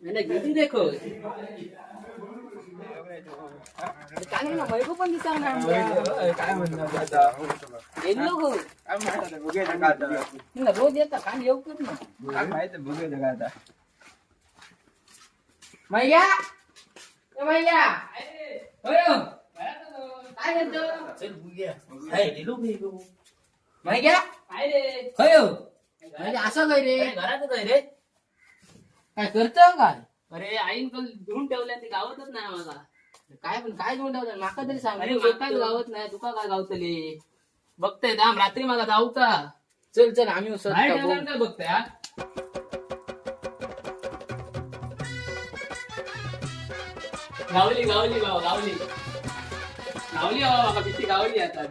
मैंने गिनती देखो काय ना मैको पण दिसा ना काय म्हणणार आता गेलो गो काय माहित आता बघूया का आता ना रोज येता काय येऊ कर ना काय माहित बघूया का आता मैया ए मैया होय काय करतो चल बघूया काय दिलो गेलो मैया काय रे होय म्हणजे असं काय रे घरातच आहे रे काय करतो काय अरे आईन कल धुवून ठेवल्या ते गावतच नाही मला काय पण काय धुवून ठेवलं माका तरी सांग अरे माका गावत नाही तुका काय गावतले बघताय दाम रात्री मला जाऊ का चल चल आम्ही काय बघताय गावली गावली बाबा गावली गावली बाबा माका भीती गावली आता